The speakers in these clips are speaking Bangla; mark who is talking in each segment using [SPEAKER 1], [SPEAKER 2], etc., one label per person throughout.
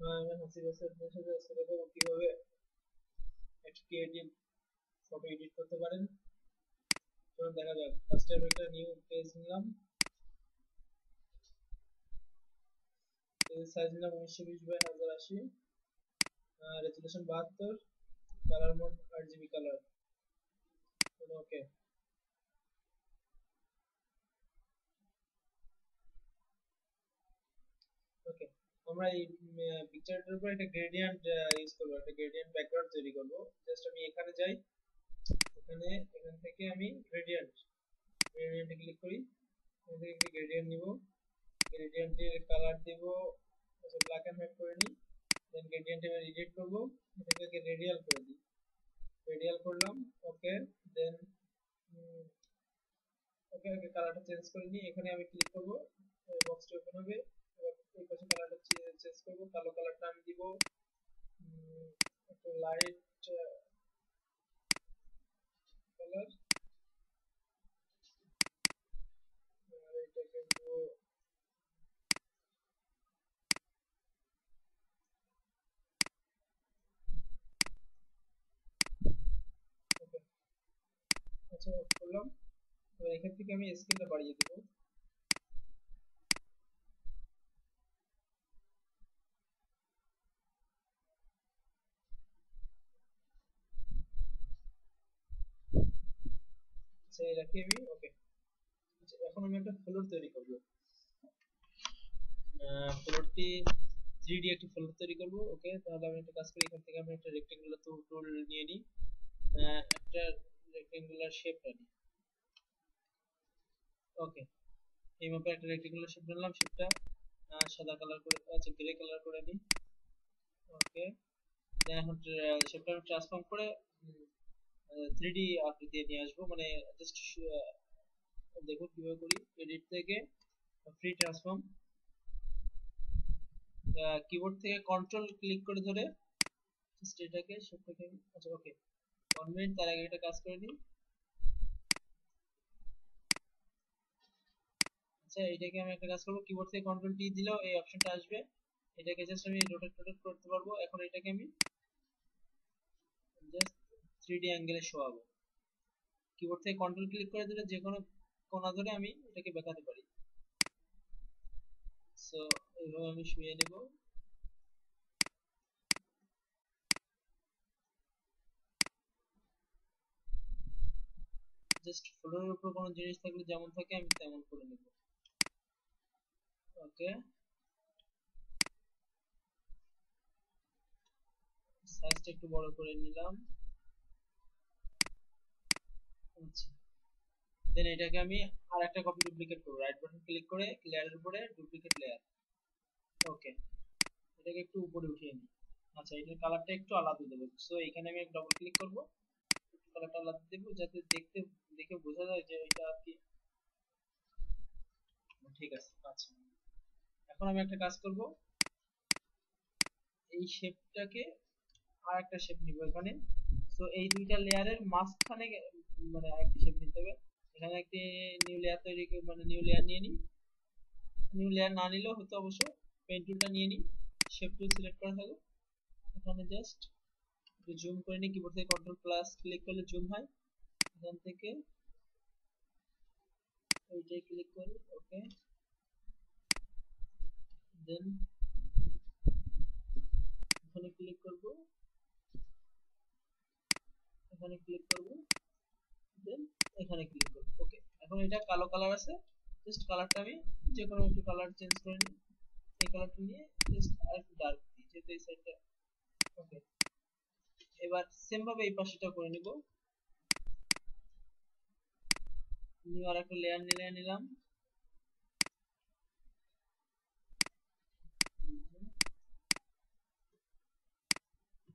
[SPEAKER 1] আমি হাসিব আছি আপনার সাথে আজকে দেখাবো কিভাবে একটা ক্রিয়েটিভ ফটো এডিট করতে পারেন। চলুন দেখা যাক। ফার্স্ট আমি একটা নিউ পেজ নিলাম। পেজের সাইজ নিলাম 1920 by 1080, resolution 72, colour mode RGB colour. Okay okay আমরা এই পিকচারটার উপর একটা গ্রেডিয়েন্ট ইউজ করবো, একটা গ্রেডিয়েন্ট ব্যাকগ্রাউন্ড তৈরি করব। জাস্ট আমি এখানে যাই, এখান থেকে আমি গ্রেডিয়েন্টে ক্লিক করি। এখান থেকে একটি গ্রেডিয়েন্ট নিব, গ্রেডিয়েন্টের কালার দিব, আচ্ছা ব্ল্যাক এন্ড হোয়াইট করে নিই। দেন গ্রেডিয়েন্ট এবার এডিট করব, এটাকে রেডিয়াল করে দিই। রেডিয়াল করলাম। ওকে। দেন ওকে ওকে কালারটা চেঞ্জ করে নিই। এখানে আমি ক্লিক করব, বক্সটা ওপেন হবে। এবার এই পাশে কালারটা চেঞ্জ করব, কালো কালারটা আমি দিব একটু লাইট কালার। আর এটাকে দিব ওকে। আচ্ছা অফ করলাম। এবার এখান থেকে আমি স্কেলটা বাড়িয়ে দেব। আচ্ছা এই রাখি আমি। ওকে। আচ্ছা এখন আমি একটা ফ্লোর তৈরি করব। ফ্লোরটি 3D একটা ফ্লোর তৈরি করব। ওকে তাহলে আমি একটা কাজ করি, এখান থেকে আমি একটা রেক্টেঙ্গুলার টুল নিয়ে নিই। একটা রেক্টেঙ্গুলার শেপ নিই। ওকে এই মাপে একটা রেক্টেঙ্গুলার শেপ নিলাম। শেপটা সাদা কালার করে, আচ্ছা গ্রে কালার করে নিই। ওকে দেন এখন শেপটা আমি ট্রান্সফর্ম করে 3D আকৃতি নিয়ে আসবো। মানে জাস্ট দেখুন কিভাবে করি। এডিট থেকে ফ্রি ট্রান্সফর্ম, কিবোর্ড থেকে কন্ট্রোল ক্লিক করে ধরে জাস্ট এটাকে শেপটাকে, আচ্ছা ওকে 1 মিনিট। তার আগে এটা কাজ করে নিই। আচ্ছা এটাকে আমি একটা কাজ করবো, কিবোর্ড থেকে কন্ট্রোল টি দিলেও এই অপশনটা আসবে। এটাকে জাস্ট আমি রোটেট করতে পারবো। এখন এটাকে আমি জাস্ট 3D অ্যাঙ্গেলে শোয়াবো। কিবোর্ড থেকে কন্ট্রোল ক্লিক করে দিলে যে কোনো কোণা ধরে আমি এটাকে বেঁকাতে পারি। সো এইভাবে আমি শুয়ে নেব। জাস্ট ফ্লোরের উপর কোনো জিনিস থাকলে যেমন থাকে আমি তেমন করে নেব। ওকে সাইজটা একটু বড় করে নিলাম। আচ্ছা দেন এটাকে আমি আর একটা কপি ডুপ্লিকেট করব। রাইট বাটন ক্লিক করে লেয়ারের উপরে ডুপ্লিকেট লেয়ার। ওকে এটাকে একটু উপরে উঠিয়ে নিই। আচ্ছা এটার কালারটা একটু আলাদা দেবো। সো এখানে আমি ডবল ক্লিক করব, একটু কালারটা আলাদা দেবো যাতে দেখে বোঝা যায় যে এটা আর কি। ঠিক আছে। আচ্ছা এখন আমি একটা কাজ করব, এই শেপটাকে আর একটা শেপ নিব এখানে। তো এই দুইটা লেয়ারের মাঝখানে মানে একটা শেপ নিতে হবে। এখানে একটি নিউ লেয়ার মানে নিউ লেয়ার নিয়ে নিই। নিউ লেয়ার না নিলেও হতো অবশ্য। পেন টুলটা নিয়ে নিই, শেপ টুল সিলেক্ট করা থাকো। এখানে জাস্ট জুম করে নিই, কিবোর্ড থেকে কন্ট্রোল প্লাস ক্লিক করলে জুম হয়। এখান থেকে এইটাই ক্লিক করি। ওকে দেন এখানে ক্লিক করব, এখানে ক্লিক করব, দেন এখানে ক্লিক করব। ওকে এখন এটা কালো কালার আছে। জাস্ট কালারটা আমি যে কোনো একটু কালার চেঞ্জ করে নিই। এই কালারটা নিয়ে জাস্ট আরেকটু ডার্ক দিই যেহেতু এই সাইডটা। ওকে এবার সেম ভাবে এই পাশেটা করে নিব। নিউ আর একটা লেয়ার নিলাম।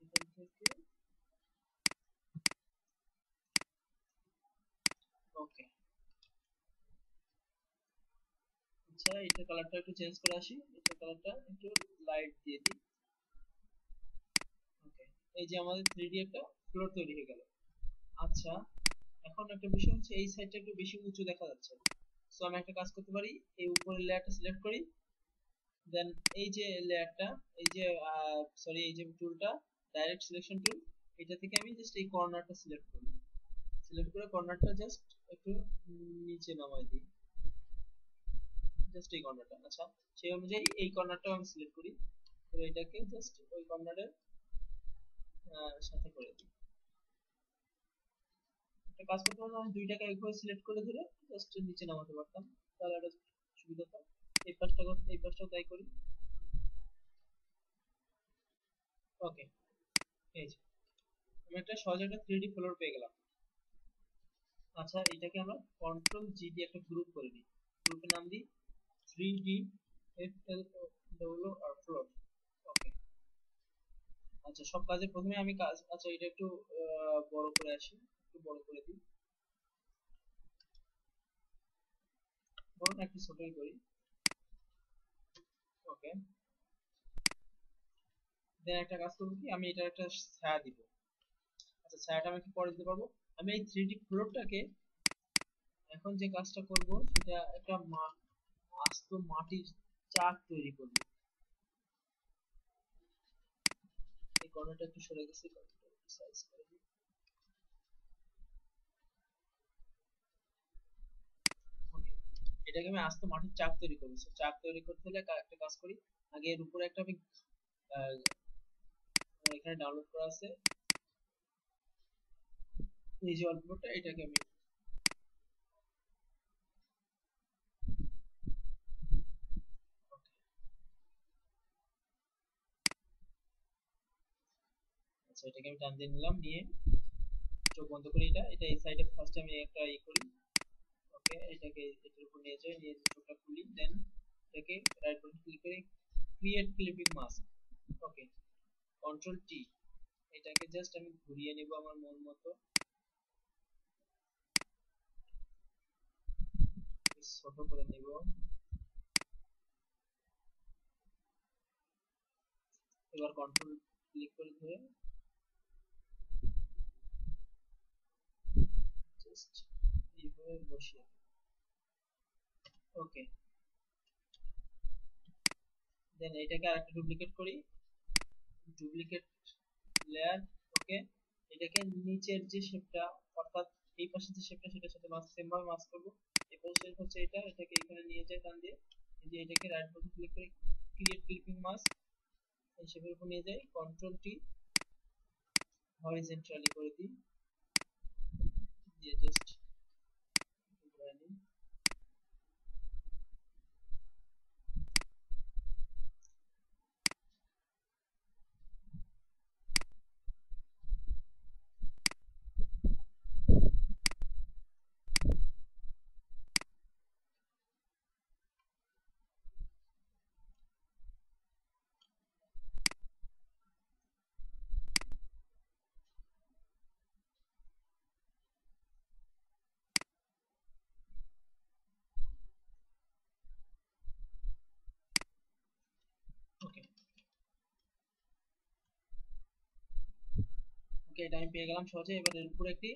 [SPEAKER 1] এখান থেকে ওকে। আচ্ছা এটা কালারটা একটু চেঞ্জ করে আসি, এটা কালারটা একটু লাইট দিয়ে দিই। ওকে এই যে আমাদের 3D একটা ফ্লোর তৈরি হয়ে গেল। আচ্ছা এখন একটা বিষয় হচ্ছে এই সাইডটা একটু বেশি উঁচু দেখা যাচ্ছে। সো আমি একটা কাজ করতে পারি, এই উপরের লেয়ারটা সিলেক্ট করি। দেন এই যে লেয়ারটা, এই যে সরি এই যে টুলটা, ডাইরেক্ট সিলেকশন টুল, এটা থেকে আমি জাস্ট এই কর্নারটা সিলেক্ট করি, সিলেক্ট করে কর্নারটা জাস্ট একটু নিচে নামাই দিই, জাস্ট এই কর্নারটা। আচ্ছা, সেই অনুযায়ী এই কর্নারটাও আমি সিলেক্ট করি, তো এটাকে জাস্ট ওই কর্নারের সাথে করে দিই। একটা কাজ করতে পারতাম, আমি দুইটাকে একবার সিলেক্ট করে ধরে জাস্ট নিচে নামাতে পারতাম, তাহলে একটা সুবিধা হতো। এই পাশটাও তাই করি। ওকে, এই যে আমি একটা সহজ একটা 3D ফ্লোর পেয়ে গেলাম। আচ্ছা, এটাকে আমরা কন্ট্রোল জি দিয়ে একটা গ্রুপ করে দিই, গ্রুপের নাম দিই 3D FLO আর ফ্লোর। ওকে। আচ্ছা, সব কাজে প্রথমে আমি কাজ, আচ্ছা এটা একটু বড় করে আসি, একটু বড় করে দিই, বড় না একটু ছোটই করি। ওকে, দেন একটা কাজ করবো কি, আমি এটা একটা ছায়া দিব। আচ্ছা, ছায়াটা আমি কি পরে দিতে পারবো, আমি এই 3D ফ্লোরটাকে এখন যে কাজটা করব সেটা একটা আস্ত মাটির চাক তৈরি করব। এই কর্নারটা একটু সরে গেছে, কর্নারটা একটু সাইজ করে দিই। ওকে, এটাকে আমি আস্ত মাটির চাক তৈরি করবো। So, চাক তৈরি করতে হলে একটা কাজ করি, আগে এর উপরে একটা আমি আহ, আমার এখানে ডাউনলোড করা আছে এই যে অল্পটা, এটাকে আমি, আচ্ছা এটাকে আমি টান দিয়ে নিলাম, নিয়ে চোখ বন্ধ করি, এটা এটা এই সাইডে ফার্স্ট আমি একটা করি। ওকে, এটাকে এটার উপর নিয়ে যাই, নিয়ে চোখটা খুলি, দেন এটাকে রাইট বাটন ক্লিক করে ক্রিয়েট ক্লিপিং মাস্ক। ওকে, কন্ট্রোল টি, এটাকে জাস্ট আমি ঘুরিয়ে নিব আমার মন মতো, ছোট করে নিব। এবার কন্ট্রোল ক্লিক করে ধরে জাস্ট এইভাবে বসিয়ে, ওকে, দেন এটাকে আরেকটা ডুপ্লিকেট করি, ডুপ্লিকেট লেয়ার। ওকে, এটাকে নিচের যে শেপটা, অর্থাৎ এই পাশে যে শেপটা সেটার সাথে মাস্ক সেম ভাবে মাস্ক করব। এই পাশে শেপ হচ্ছে এটা, এটাকে এখানে নিয়ে যাই টান দিয়ে, এই যে এটাকে রাইট বাটন ক্লিক করে ক্রিয়েট ক্লিপিং মাস্ক, এই শেপের উপর নিয়ে যাই, কন্ট্রোল টি হরিজন্টালি করে দিই, দিয়ে জাস্ট ঘুরাই নিই। ওকে, ওকে, এটা আমি পেয়ে গেলাম সহজে। এবার এর উপরে একটি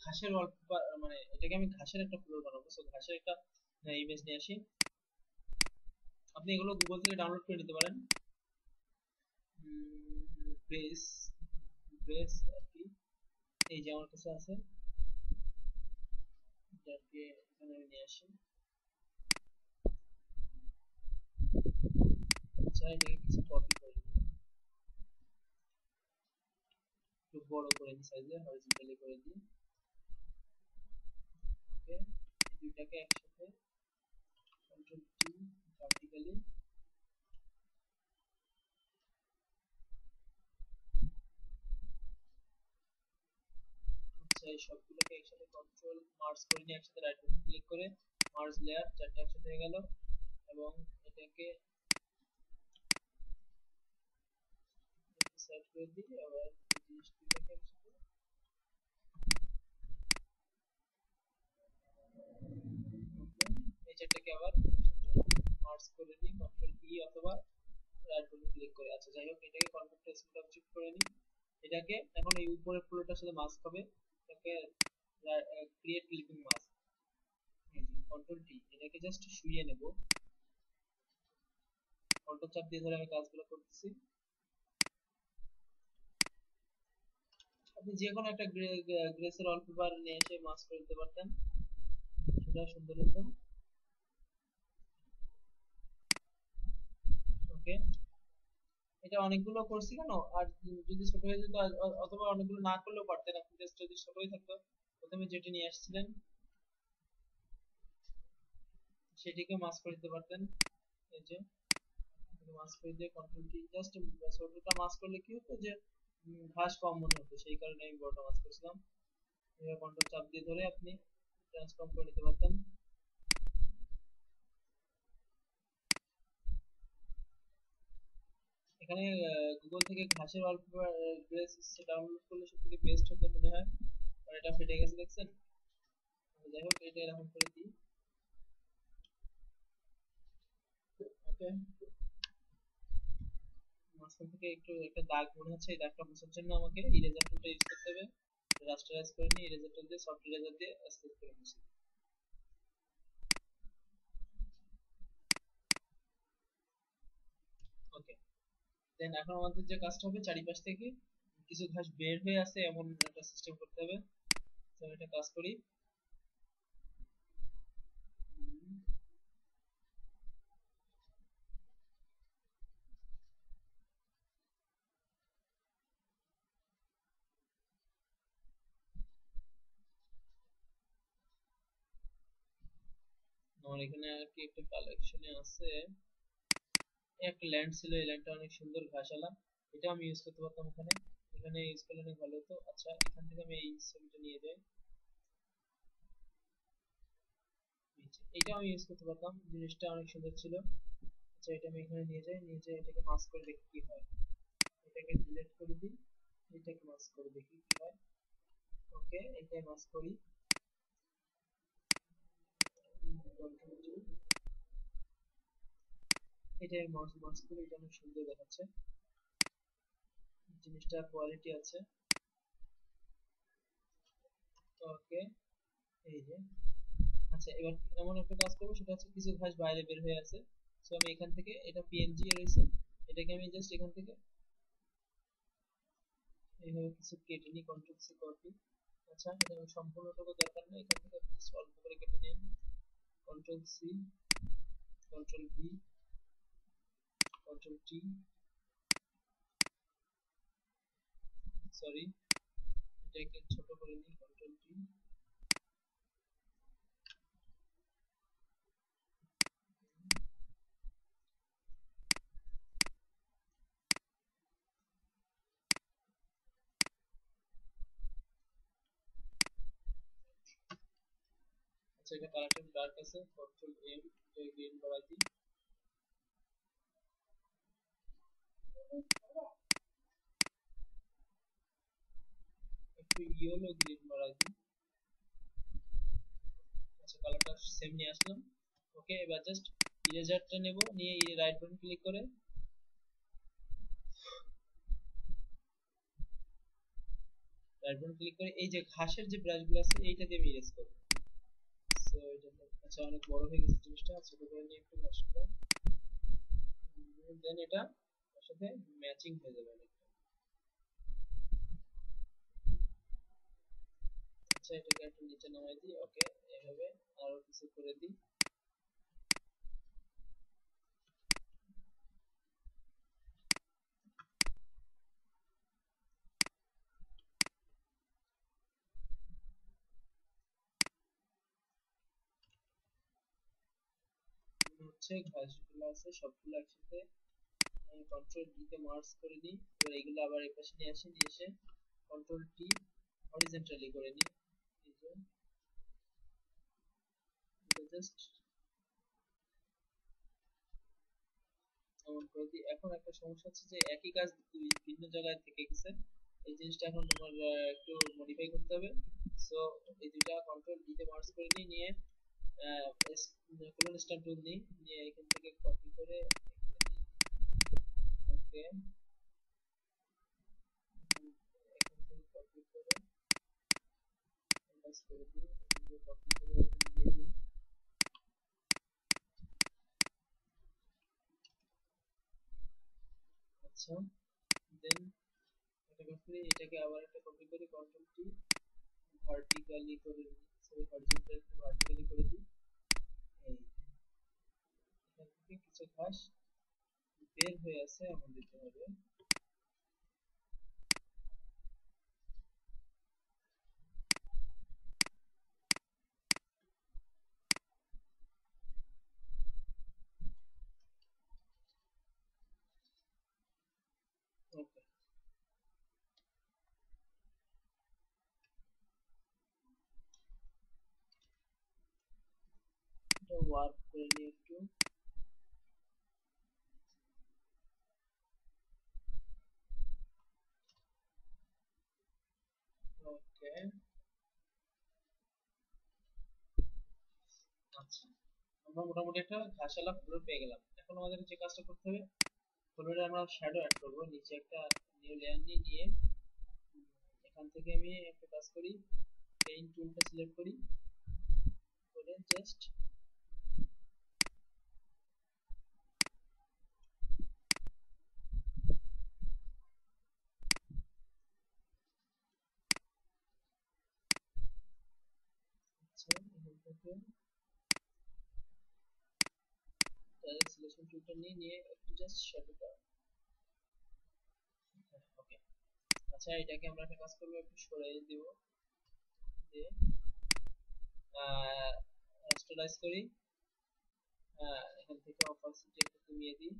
[SPEAKER 1] ঘাসের ওয়ালপেপার, মানে এটাকে আমি ঘাসের একটা ফ্লোর বানাবো, সো ঘাসের একটা ইমেজ নিয়ে আসি। আপনি এগুলো গুগল থেকে ডাউনলোড করে নিতে পারেন। বেস, বেস আর কি, এই যে আমার কাছে আছে, এটাকে এখানে আমি নিয়ে আসি। আচ্ছা, এটাকে কিছু কপি করে দিই, একটু বড় করে দিই, সাইজে হরিজন্টালি করে দিই। ওকে, এই দুইটাকে একসাথে কন্ট্রোল টি ভার্টিক্যালি, আচ্ছা এই সবগুলোকে একসাথে কন্ট্রোল মার্জ করে নিয়ে একসাথে রাইট বাটন ক্লিক করে মার্জ লেয়ার, চারটা একসাথে হয়ে গেল। এবং এটাকে সেট করে দিই, আবার এই জিনিস দুটাকে একসাথে, ওকে, এই চারটাকে আবার একসাথে মার্জ করে নিই কন্ট্রোল ই অথবা রাইট বাটন ক্লিক করে। আচ্ছা যাই হোক, এটাকে কনভার্ট স্মুথ অবজেক্ট করে নিই। এটাকে এখন এই উপরের ফ্লোরটার সাথে মাস্ক হবে, এটাকে ক্রিয়েট ক্লিপিং মাস্ক, এই যে কন্ট্রোল টি, এটাকে জাস্ট শুইয়ে নেব। কন্ট্রোল চাপ দিয়ে ধরে আমি কাজগুলো করতেছি। আপনি যে কোনো একটা গ্রেসের ওয়ালপেপার নিয়ে এসে মাস্ক করে দিতে পারতেন, সেটা সুন্দর হতো। ওকে, এটা অনেকগুলো করছি কেন, আর যদি ছোট হয়ে যেত অথবা অনেকগুলো না করলেও পারতেন আপনি, জাস্ট যদি ছোট হয়ে থাকতো প্রথমে যেটি নিয়ে আসছিলেন সেটিকে মাস্ক করে দিতে পারতেন। এই যে মাস্ক করে দিয়ে কন্ট্রোল কি, জাস্ট ছোটটা মাস্ক করলে কি হতো যে ঘাস কম মনে হতো, সেই কারণে আমি বড়টা মাস্ক করেছিলাম। এবার কন্ট্রোল চাপ দিয়ে ধরে আপনি ট্রান্সফর্ম করে নিতে পারতেন। এখানে গুগল থেকে ঘাসের ওয়ালপেপার গ্রেস ডাউনলোড করলে সব থেকে বেস্ট হতো মনে হয়। আর এটা ফেটে গেছে দেখছেন। যাই হোক, এটা এরকম করে দিই। ওকে, মাঝখান থেকে একটু একটা দাগ মনে হচ্ছে, এই দাগটা মোছার জন্য আমাকে ইরেজার টুলটা ইউজ করতে হবে। রাস্টারাইজ করে নিই, ইরেজার টুল দিয়ে সফট ইরেজার দিয়ে আস্তে আস্তে করে মুছি। ওকে, দেন এখন আমাদের যে কাজটা হবে, চারিপাশ থেকে কিছু ঘাস বের হয়ে আসে এমন একটা সিস্টেম করতে হবে। তো এটা কাজ করি। আমার এখানে আর কি একটা কালেকশনে আছে, একটা ল্যান্ড ছিল, এই ল্যান্ডটা অনেক সুন্দর ঘাসালা, এটা আমি ইউজ করতে পারতাম এখানে। এখানে ইউজ করলে অনেক ভালো হতো। আচ্ছা, এখান থেকে আমি এই ছবিটা নিয়ে যাই, এটা আমি ইউজ করতে পারতাম, জিনিসটা অনেক সুন্দর ছিল। আচ্ছা, এটা আমি এখানে নিয়ে যাই, নিয়ে যাই এটাকে মাস্ক করে দেখি কি হয়। এটাকে ডিলিট করে দিই, এটাকে মাস্ক করে দেখি কি হয়। ওকে, এটাই মাস্ক করি। এটাই মাস্ক মাস্ক করি, এটা অনেক সুন্দর দেখাচ্ছে, জিনিসটা কোয়ালিটি আছে। ওকে, এই যে। আচ্ছা, এবার এমন একটা কাজ করবো, সেটা হচ্ছে কিছু ঘাস বাইরে বের হয়ে আছে। সো আমি এখান থেকে, এটা পিএনজি রয়েছে, এটাকে আমি জাস্ট এখান থেকে এইভাবে কিছু কেটে নিই, কন্ট্রোল সি কপি। আচ্ছা, এটা আমি সম্পূর্ণটুকু দরকার নেই, এখান থেকে আপনি জাস্ট অল্প করে কেটে নিন। Control C, control V, control T, sorry, এটাকে ছোট করে নিই, কন্ট্রোল টি। আচ্ছা, এটা কালারটা ডার্ক আছে, কন্ট্রোল এম, এটা গ্রিন বাড়াই দিই। একটু ইয়েলো গ্রিন বাড়াই দিই। আচ্ছা, কালারটা সেম নিয়ে আসলাম। ওকে, এবার জাস্ট ইরেজারটা নেব, নিয়ে রাইট বাটন ক্লিক করে, রাইট বাটন ক্লিক করে এই যে ঘাসের যে ব্রাশগুলো আছে এইটা দিয়ে আমি ইরেজ করব। সো এটা আচ্ছা, অনেক বড় হয়ে গেছে জিনিসটা, ছোট করে নিয়ে একটু ঘাসগুলো, দেন এটা এর সাথে ম্যাচিং হয়ে যাবে অনেকটা। আচ্ছা, এটাকে একটু নিচে নামাই দিই। ওকে, এইভাবে আরো কিছু করে দিই। হচ্ছে ঘাসগুলো আছে সবগুলো একসাথে কন্ট্রোল ডি তে মার্জ করে দিই। এবার এগুলো আবার এই পাশে নিয়ে আসি, নিয়ে এসে কন্ট্রোল টি হরিজন্টালি করে নিই। এই যে এটা জাস্ট এমন করে দিই। এখন একটা সমস্যা হচ্ছে যে একই কাজ দুই ভিন্ন জায়গায় থেকে গেছে, এই জিনিসটা এখন আমার একটু মডিফাই করতে হবে। সো এই দুইটা কন্ট্রোল ডি তে মার্জ করে নিই, নিয়ে কোলন স্টার টুল নিই, নিয়ে এখান থেকে কপি করে এখানে দিই। ওকে, এখান থেকে কপি করে paste করে দিই, এখান থেকে কপি করে এখানে দিয়ে দিই। আচ্ছা, দেন এটা কাজ করি, এটাকে আবার একটা কপি করে কন্ট্রোল টি ভার্টিক্যালি করে দিই, সরি হরিজন্টাল একটু ভার্টিক্যালি করে দিই। এই এখান থেকে কিছু ঘাস বের হয়ে আছে এমন দিতে হবে। ওকে, এটা ওয়ার্ক করে নিই একটু। ওকে, আচ্ছা, আমরা মোটামুটি একটা ঘাসওয়ালা ফ্লোর পেয়ে গেলাম। এখন আমাদের যে কাজটা করতে হবে, ফ্লোরে আমরা শ্যাডো অ্যাড করবো। নিচে একটা নিউ লেয়ার নিয়ে এখান থেকে আমি একটা কাজ করি, পেইন্ট টুলটা সিলেক্ট করি, করে জাস্ট আচ্ছা এখান থেকে ডাইরেক্ট সিলেকশন টুলটা নিয়ে একটু জাস্ট শ্যাডোটা, ওকে। আচ্ছা এটাকে আমরা একটা কাজ করবো, একটু সরিয়ে দিব, দিয়ে রাস্টারাইজ করি। এখান থেকে অপাসিটি একটু কমিয়ে দিই,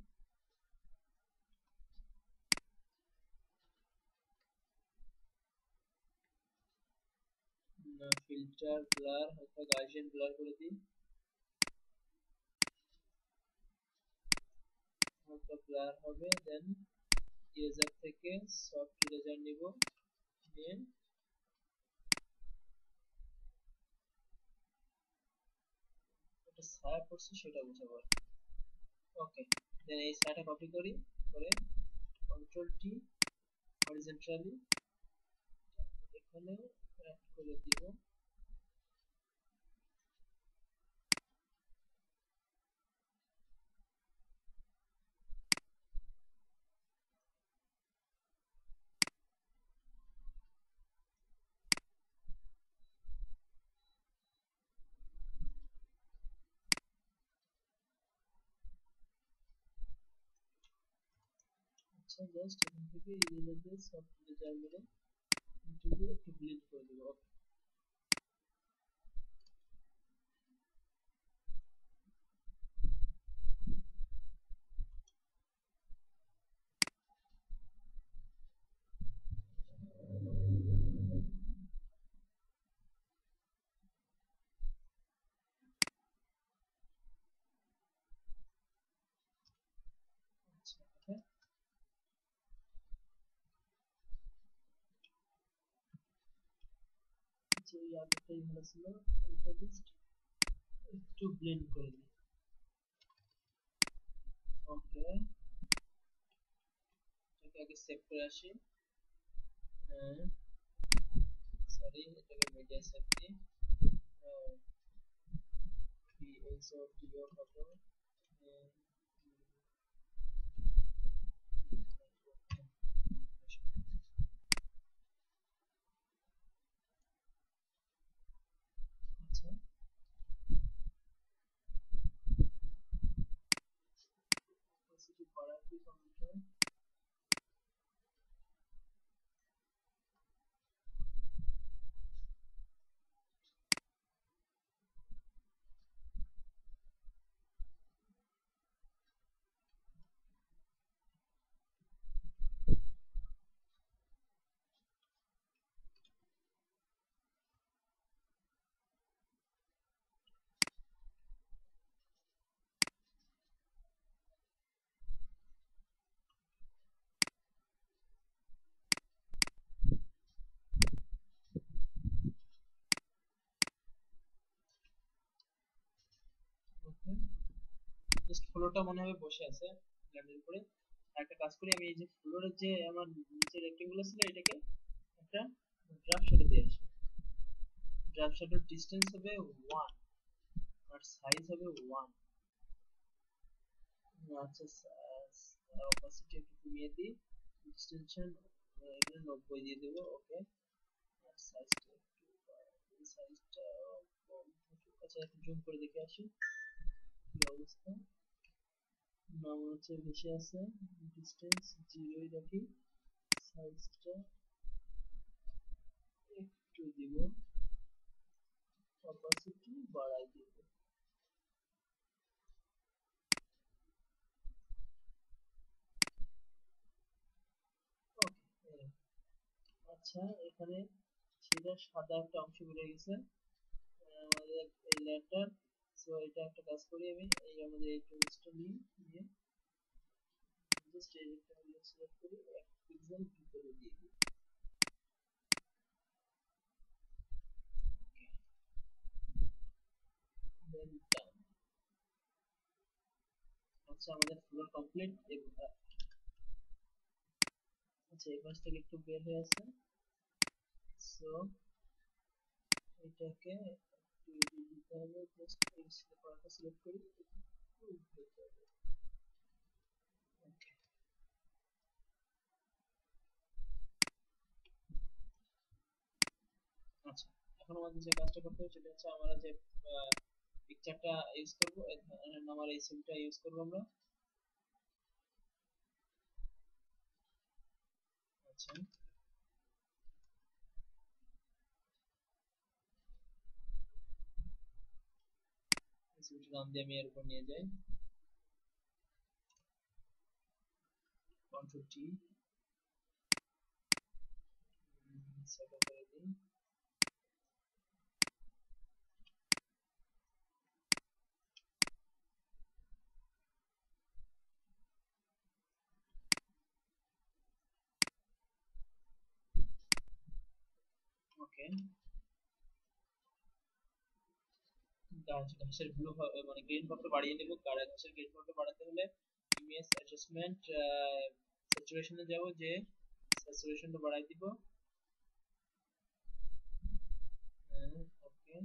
[SPEAKER 1] ফিল্টার ব্লার হালকা গাউসিয়ান ব্লার করে দিই, হালকা ব্লার হবে। দেন ইরেজার থেকে সফট ইরেজার নিব, নিয়ে এটা ছায়া পড়ছে সেটা বুঝাবো। ওকে, দেন এই ছায়াটা কপি করি, করে কন্ট্রোল টি হরিজন্টালি এখানে অ্যাড করে দিব। আচ্ছা জাস্ট এখান থেকে ইরেজার দিয়ে সফট ইরেজার মেরে এটুকু একটু ব্লিড করে দেবো। আচ্ছা, ওকে, যে আগেরটাই ভালো ছিল, এটা জাস্ট একটু ব্লেন্ড করে দিই। ওকে, এটাকে আগে সেভ করে আসি। হ্যাঁ, সরি এটাকে মিডিয়া সেভ দিই। পিএসওটিও হবে। আচ্ছা, opacity বাড়াই দিই কম্পিউটার। ওকে, জাস্ট ফ্লোরটা মনে হবে বসে আছে ল্যান্ডের উপরে। একটা কাজ করি, আমি এই যে ফ্লোরের যে আমার নিচে রেক্টেঙ্গুল ছিল এটাকে একটা ড্রাফট শ্যাডো দিয়ে আসি। ড্রাফট শ্যাডোর ডিসটেন্স হবে 1 আর সাইজ হবে 1। আচ্ছা, অপাসিটি একটু কমিয়ে দিই, ডিস্টেনশন এখানে 90 দিয়ে দেবো। ওকে, আর সাইজটা একটু সাইজটা কম থাকুক। আচ্ছা একটু জুম করে দেখে আসি কি অবস্থা। না মনে হচ্ছে বেশি আছে, ডিস্টেন্স 0 রাখি, সাইজটা একটু দিব, অপাসিটি বাড়াই দিব। ওকে, আচ্ছা এখানে সেটা সাদা একটা অংশ বেরিয়ে গেছে আমাদের এই লেয়ারটার। সো এটা একটা কাজ করি, আমি এই আমাদের এই টুলসটা নিয়ে নিয়ে জাস্ট এই রেক্টাঙ্গুল সিলেক্ট করি, এক পিক্সেল ভিতরে দিয়ে দিই। দেন ডান। আচ্ছা আমাদের ফ্লোর কমপ্লিট। আচ্ছা এই পাশ থেকে একটু বের হয়ে আছে, সো এটাকে একটু এদিকে দিতে হবে, জাস্ট এই কয়েকটা সিলেক্ট করি, একটু দিতে হবে। Okay, আচ্ছা এখন আমাদের যে কাজটা করতে হবে সেটা হচ্ছে আমরা যে পিকচারটা ইউজ করব, আমার এই ছবিটা ইউজ করব আমরা। আচ্ছা এই ছবিটার নাম দিয়ে আমি এর উপর নিয়ে যাই, কন্ট্রোল টি, সেভ করে দিই। ওকে, ঘাসের ব্লু মানে গ্রিন ভাবটা বাড়িয়ে দেবো, কারণ ঘাসের গ্রিন ভাবটা বাড়াতে হলে ইমেজ অ্যাডজাস্টমেন্ট স্যাচুরেশনে যাব, যে স্যাচুরেশনটা বাড়াই দিব। ওকে,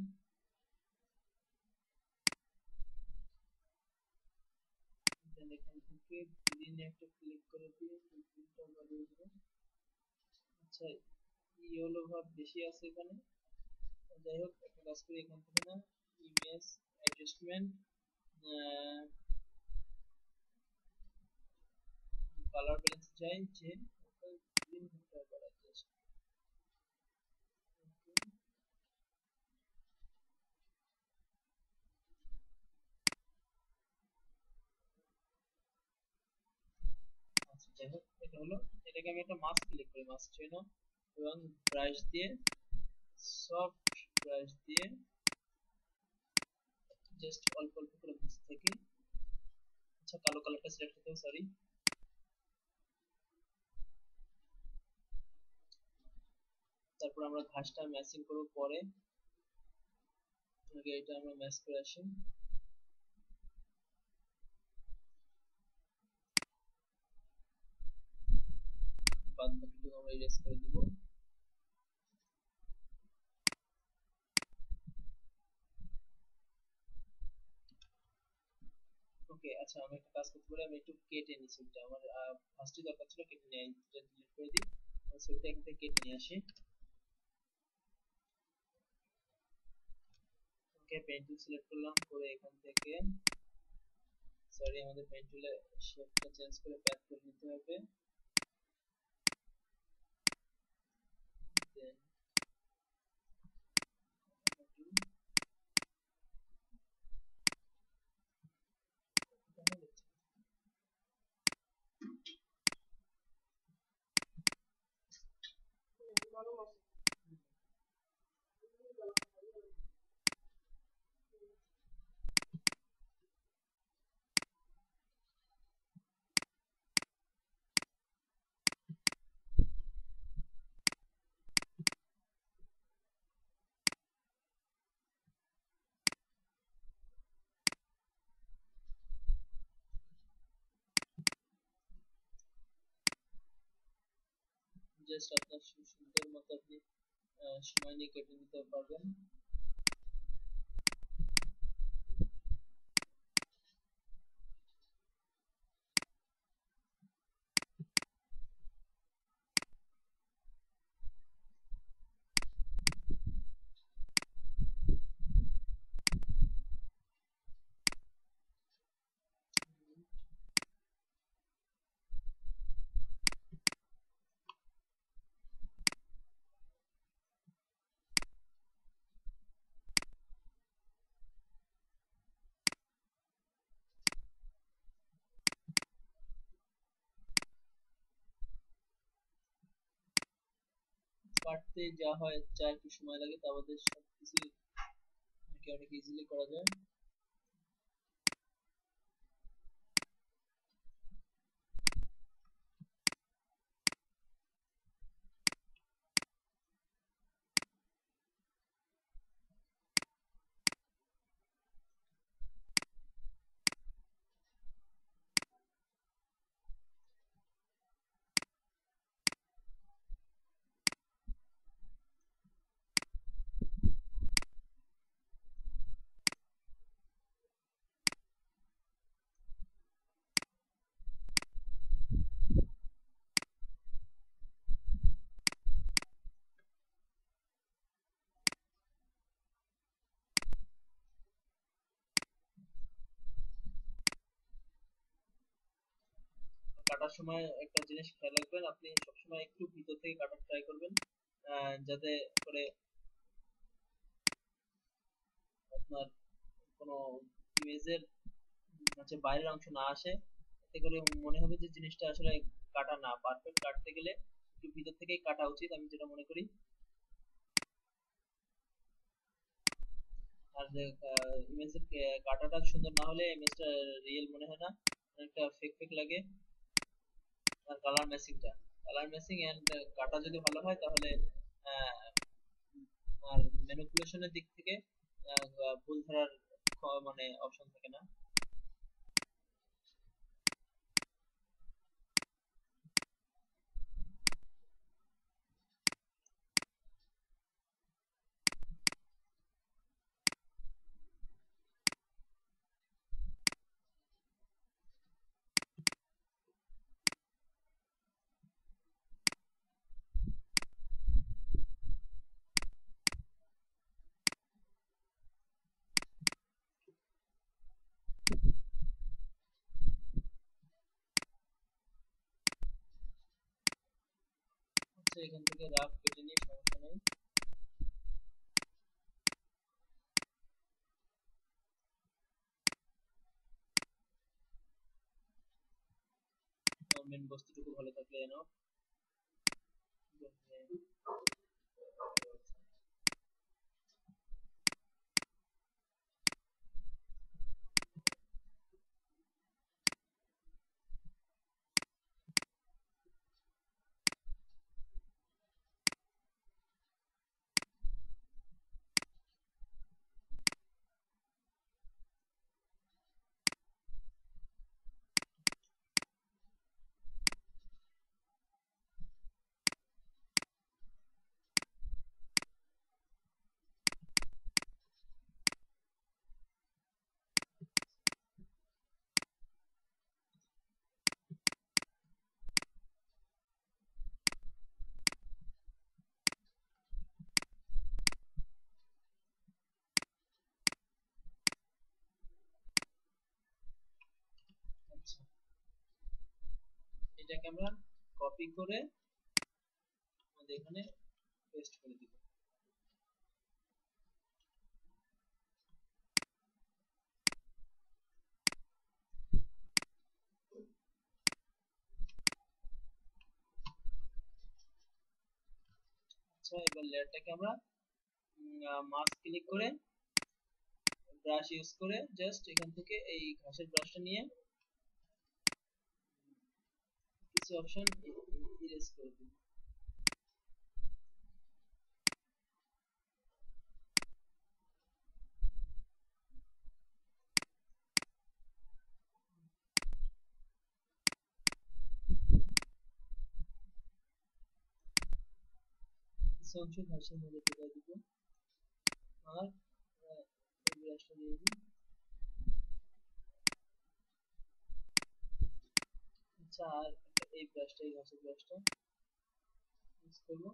[SPEAKER 1] দেন এখান থেকে গ্রিন একটা ক্লিক করে দিয়ে গ্রিনটা বাড়িয়ে দেবো। আচ্ছা ইয়েলো ভাব বেশি আছে এখানে, যাই হোক একটা কাজ করি এখান থেকে না, ইমেজ অ্যাডজাস্টমেন্ট কালার ব্যালেন্স চাই, যে গ্রিন ভাবটা বাড়াই জাস্ট। আচ্ছা যাই হোক এটা হলো, এটাকে আমি একটা মাস্ক ক্লিক করি, মাস্ক চিহ্ন, এবং ব্রাশ দিয়ে, সফট ব্রাশ দিয়ে জাস্ট অল্প অল্প করে বুঝতে থাকি। আচ্ছা কালো কালারটা সিলেক্ট করতে হবে, সরি। তারপর আমরা ঘাসটা ম্যাচিং করব পরে, আগে এটা আমরা ম্যাচ করে আসি। বাদ বাকিটুকু আমরা ইরেজ করে দিব। ওকে, আচ্ছা আমি একটা কাজ করতে পারি, আমি একটু কেটে নিই ছবিটা, আমার ফার্স্টে দরকার ছিল কেটে নিয়ে, এটা ডিলিট করে দিই, ছবিটা এখান থেকে কেটে নিয়ে আসি। ওকে পেন টুল সিলেক্ট করলাম, করে এখান থেকে, সরি আমাদের পেন টুলে শেপটা চেঞ্জ করে প্যাথ করে নিতে হবে। দেন জাস্ট আপনার সুন্দর মতো আপনি সময় নিয়ে কেটে নিতে পারবেন। কাটতে যা হয় যা একটু সময় লাগে, তা আমাদের সবকিছু নাকি অনেক ইজিলি করা যায়। কাটার সময় একটা জিনিস খেয়াল রাখবেন, আপনি সবসময় একটু ভিতর থেকে কাটার ট্রাই করবেন, যাতে করে আপনার কোনো ইমেজের হচ্ছে বাইরের অংশ না আসে। এতে করে মনে হবে যে জিনিসটা আসলে কাটা না, পারফেক্ট কাটতে গেলে একটু ভিতর থেকেই কাটা উচিত, আমি যেটা মনে করি। আর ইমেজের কাটাটা সুন্দর না হলে ইমেজটা রিয়েল মনে হয় না, অনেকটা ফেক ফেক লাগে। আর কালার ম্যাচিং এন্ড কাটা যদি ভালো হয় তাহলে আহ, আর ম্যানিপুলেশনের দিক থেকে ভুল ধরার মানে অপশন থাকে না। আচ্ছা, এখান থেকে রাফ কেটে নিই, সমস্যা নেই। মেন বস্তুটুকু ভালো থাকলে এনাফ। আচ্ছা, এটাকে আমরা কপি করে আমাদের এখানে পেস্ট করে দিব। আচ্ছা, এবার লেয়ারটাকে আমরা মাস্ক ক্লিক করে ব্রাশ ইউজ করে জাস্ট এখান থেকে এই ঘাসের ব্রাশটা নিয়ে কিছু অপশন ইরেজ করে দিব। কিছু অংশ ঘাসের মধ্যে ঢুকাই দিব। আর এই ব্রাশটা দিয়ে দিই। আচ্ছা, আর এই ব্রাশটা, এই ঘাসের ব্রাশটা ইউজ করবো।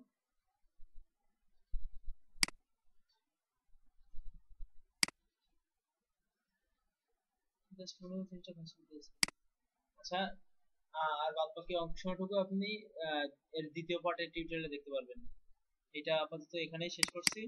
[SPEAKER 1] জাস্ট মনে হচ্ছে এটা ঘাসের ব্রাশ। আচ্ছা, আর বাদ বাকি অংশটুকু আপনি আহ, এর দ্বিতীয় পার্টের টিউটোরিয়ালে দেখতে পারবেন। এটা আপাতত এখানেই শেষ করছি।